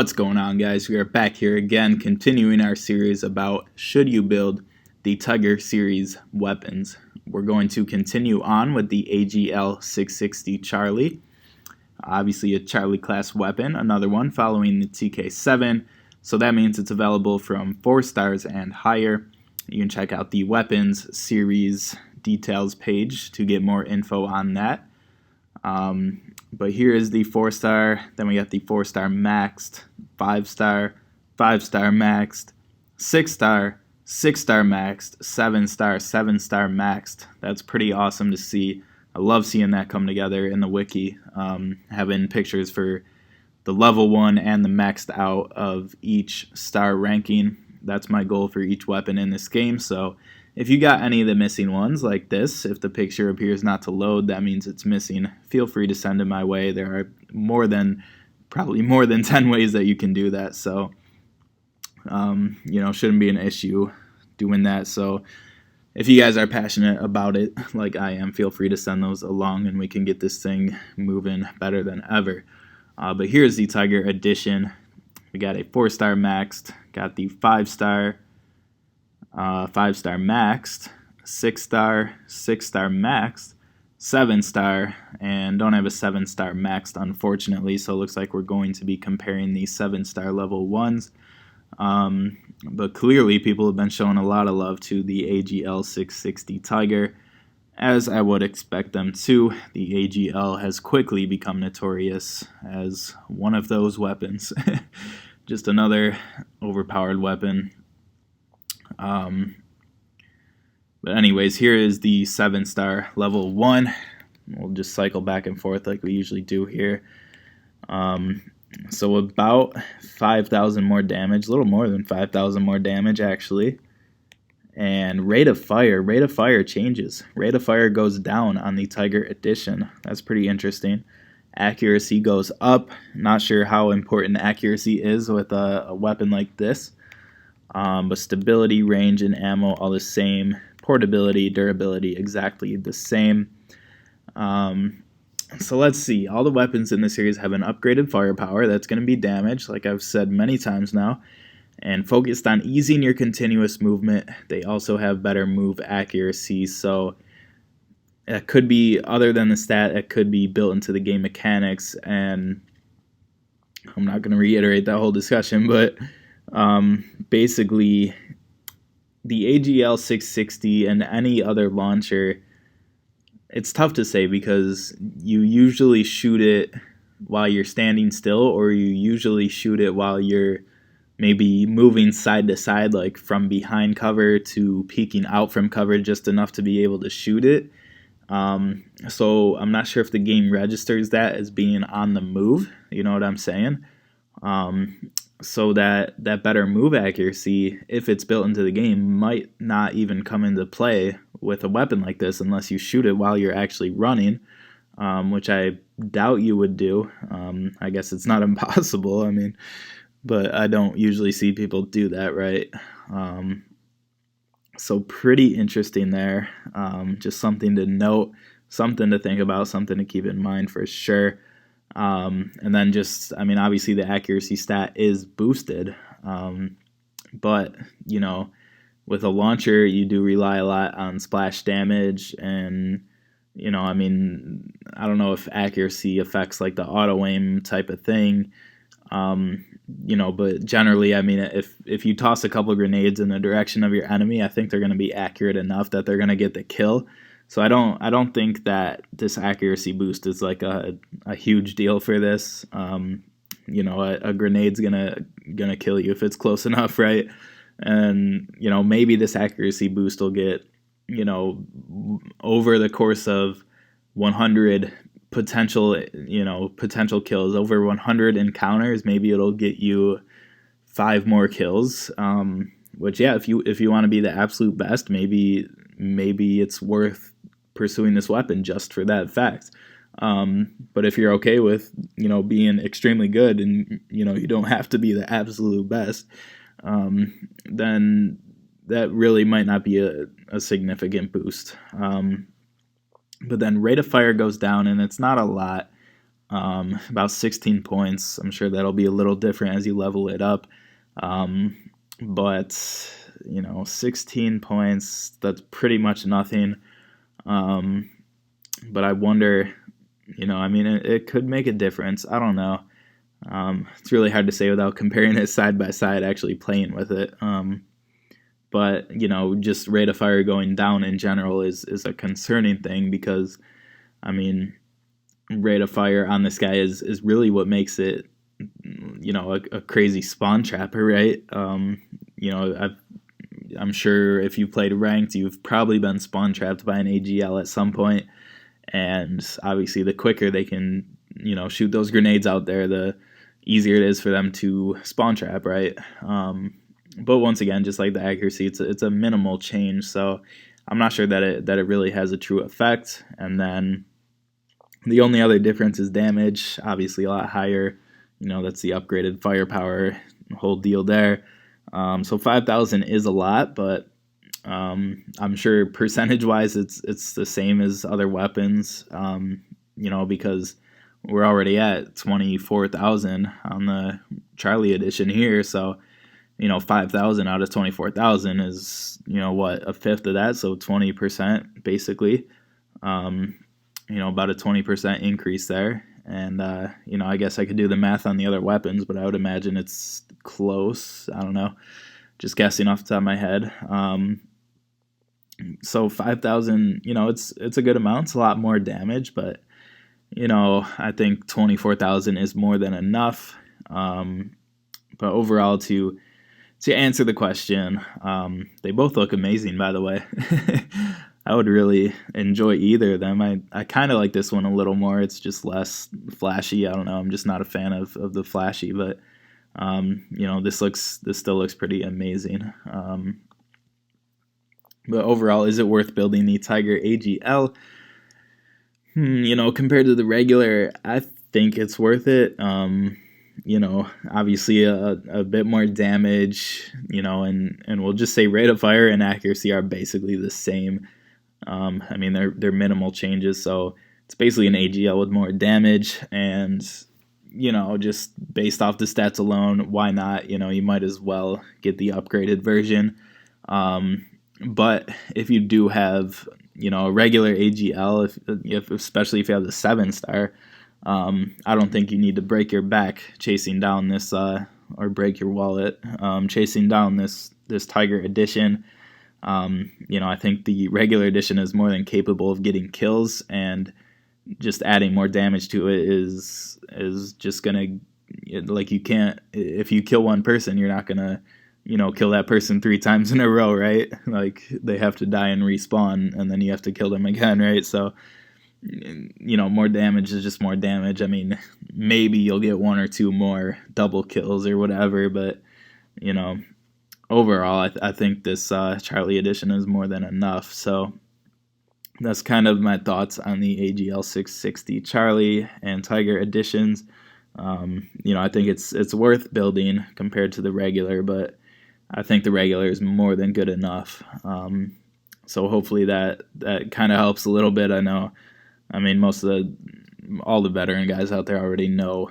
What's going on, guys? We are back here again, continuing our series about should you build the Tiger series weapons. We're going to continue on with the AGL 660 Charlie. Obviously a Charlie class weapon, another one following the TK7, so that means it's available from 4 stars and higher. You can check out the weapons series details page to get more info on that. But here is the 4-star, then we got the 4-star maxed, 5-star, 5-star maxed, 6-star, 6-star maxed, 7-star, 7-star maxed. That's pretty awesome to see. I love seeing that come together in the wiki, having pictures for the level 1 and the maxed out of each star ranking. That's my goal for each weapon in this game, so if you got any of the missing ones like this, if the picture appears not to load, that means it's missing. Feel free to send it my way. There are probably more than 10 ways that you can do that, so shouldn't be an issue doing that. So if you guys are passionate about it like I am, feel free to send those along and we can get this thing moving better than ever. But here's the Tiger edition. We got a 4-star maxed, got the 5-star, 5-star maxed, 6-star, 6-star maxed, 7-star, and don't have a 7-star maxed, unfortunately, so it looks like we're going to be comparing the 7-star level 1s. But clearly people have been showing a lot of love to the AGL 660 Tiger, as I would expect them to. The AGL has quickly become notorious as one of those weapons. Just another overpowered weapon. But anyways, here is the 7-star level 1. We'll just cycle back and forth like we usually do here. So about 5,000 more damage, a little more than 5,000 more damage actually. And rate of fire changes. Rate of fire goes down on the Tiger edition. That's pretty interesting. Accuracy goes up. Not sure how important accuracy is with a weapon like this. But stability, range, and ammo all the same. Portability, durability, exactly the same. So let's see. All the weapons in this series have an upgraded firepower. That's going to be damage, like I've said many times now. And focused on easing your continuous movement. They also have better move accuracy. So it could be, other than the stat, it could be built into the game mechanics. And I'm not going to reiterate that whole discussion, but basically the AGL 660 and any other launcher, it's tough to say because you usually shoot it while you're standing still, or you usually shoot it while you're maybe moving side to side, like from behind cover to peeking out from cover just enough to be able to shoot it. So I'm not sure if the game registers that as being on the move, you know what I'm saying? So that better move accuracy, if it's built into the game, might not even come into play with a weapon like this unless you shoot it while you're actually running, which I doubt you would do. I guess it's not impossible, but I don't usually see people do that, right? So pretty interesting there. Just something to note, something to think about, something to keep in mind for sure. And then just, obviously the accuracy stat is boosted, but, with a launcher, you do rely a lot on splash damage, and, I don't know if accuracy affects like the auto aim type of thing, but generally, if you toss a couple grenades in the direction of your enemy, I think they're going to be accurate enough that they're going to get the kill. So I don't think that this accuracy boost is like a huge deal for this. A grenade's gonna kill you if it's close enough, right? And maybe this accuracy boost will get over the course of 100 potential kills, over 100 encounters, maybe it'll get you 5 more kills. Which, yeah, if you want to be the absolute best, maybe it's worth pursuing this weapon just for that fact. But if you're okay with being extremely good and you don't have to be the absolute best, then that really might not be a significant boost. But then rate of fire goes down, and it's not a lot. about 16 points. I'm sure that'll be a little different as you level it up. But 16 points, that's pretty much nothing. But I wonder, it could make a difference. I don't know. It's really hard to say without comparing it side by side, actually playing with it. But just rate of fire going down in general is a concerning thing, because rate of fire on this guy is really what makes it a crazy spawn trapper, right? I'm sure if you played ranked, you've probably been spawn trapped by an AGL at some point, and obviously the quicker they can shoot those grenades out there, the easier it is for them to spawn trap, right? But once again, just like the accuracy, it's a minimal change, so I'm not sure that it really has a true effect. And then the only other difference is damage, obviously a lot higher. That's the upgraded firepower, whole deal there. So 5,000 is a lot, but I'm sure percentage-wise it's the same as other weapons, because we're already at 24,000 on the Charlie edition here. So 5,000 out of 24,000 is what, a fifth of that, so 20% basically. About a 20% increase there. And I guess I could do the math on the other weapons, but I would imagine it's close. I don't know, just guessing off the top of my head. So 5,000, it's a good amount. It's a lot more damage, but I think 24,000 is more than enough. But overall, to answer the question, they both look amazing, by the way. I would really enjoy either of them. I kind of like this one a little more. It's just less flashy. I don't know. I'm just not a fan of the flashy, but this still looks pretty amazing. But overall, is it worth building the Tiger AGL? Compared to the regular, I think it's worth it. Obviously a bit more damage, and we'll just say rate of fire and accuracy are basically the same. They're minimal changes, so it's basically an AGL with more damage, and just based off the stats alone, why not? You might as well get the upgraded version. But if you do have a regular AGL, especially if you have the 7-star, I don't think you need to break your back chasing down this or break your wallet chasing down this Tiger edition. I think the regular edition is more than capable of getting kills, and just adding more damage to it is just gonna, you can't, if you kill one person, you're not gonna kill that person 3 times in a row, right? Like, they have to die and respawn, and then you have to kill them again, right? So more damage is just more damage. Maybe you'll get 1 or 2 more double kills or whatever, but overall, I think this Charlie edition is more than enough. So that's kind of my thoughts on the AGL 660 Charlie and Tiger editions. I think it's worth building compared to the regular, but I think the regular is more than good enough. So hopefully that kind of helps a little bit. I know, most of all the veteran guys out there already know,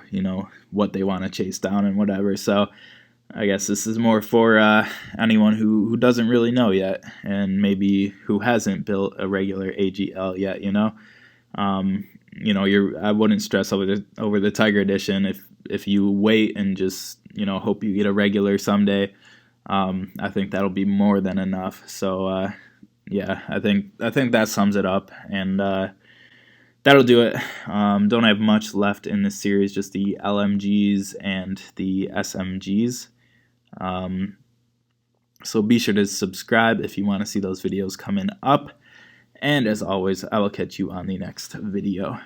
what they want to chase down and whatever. So I guess this is more for anyone who doesn't really know yet, and maybe who hasn't built a regular AGL yet. I wouldn't stress over the Tiger edition. If you wait and just hope you get a regular someday, I think that'll be more than enough. So I think that sums it up, and that'll do it. Don't have much left in this series, just the LMGs and the SMGs. So be sure to subscribe if you want to see those videos coming up. And as always, I will catch you on the next video.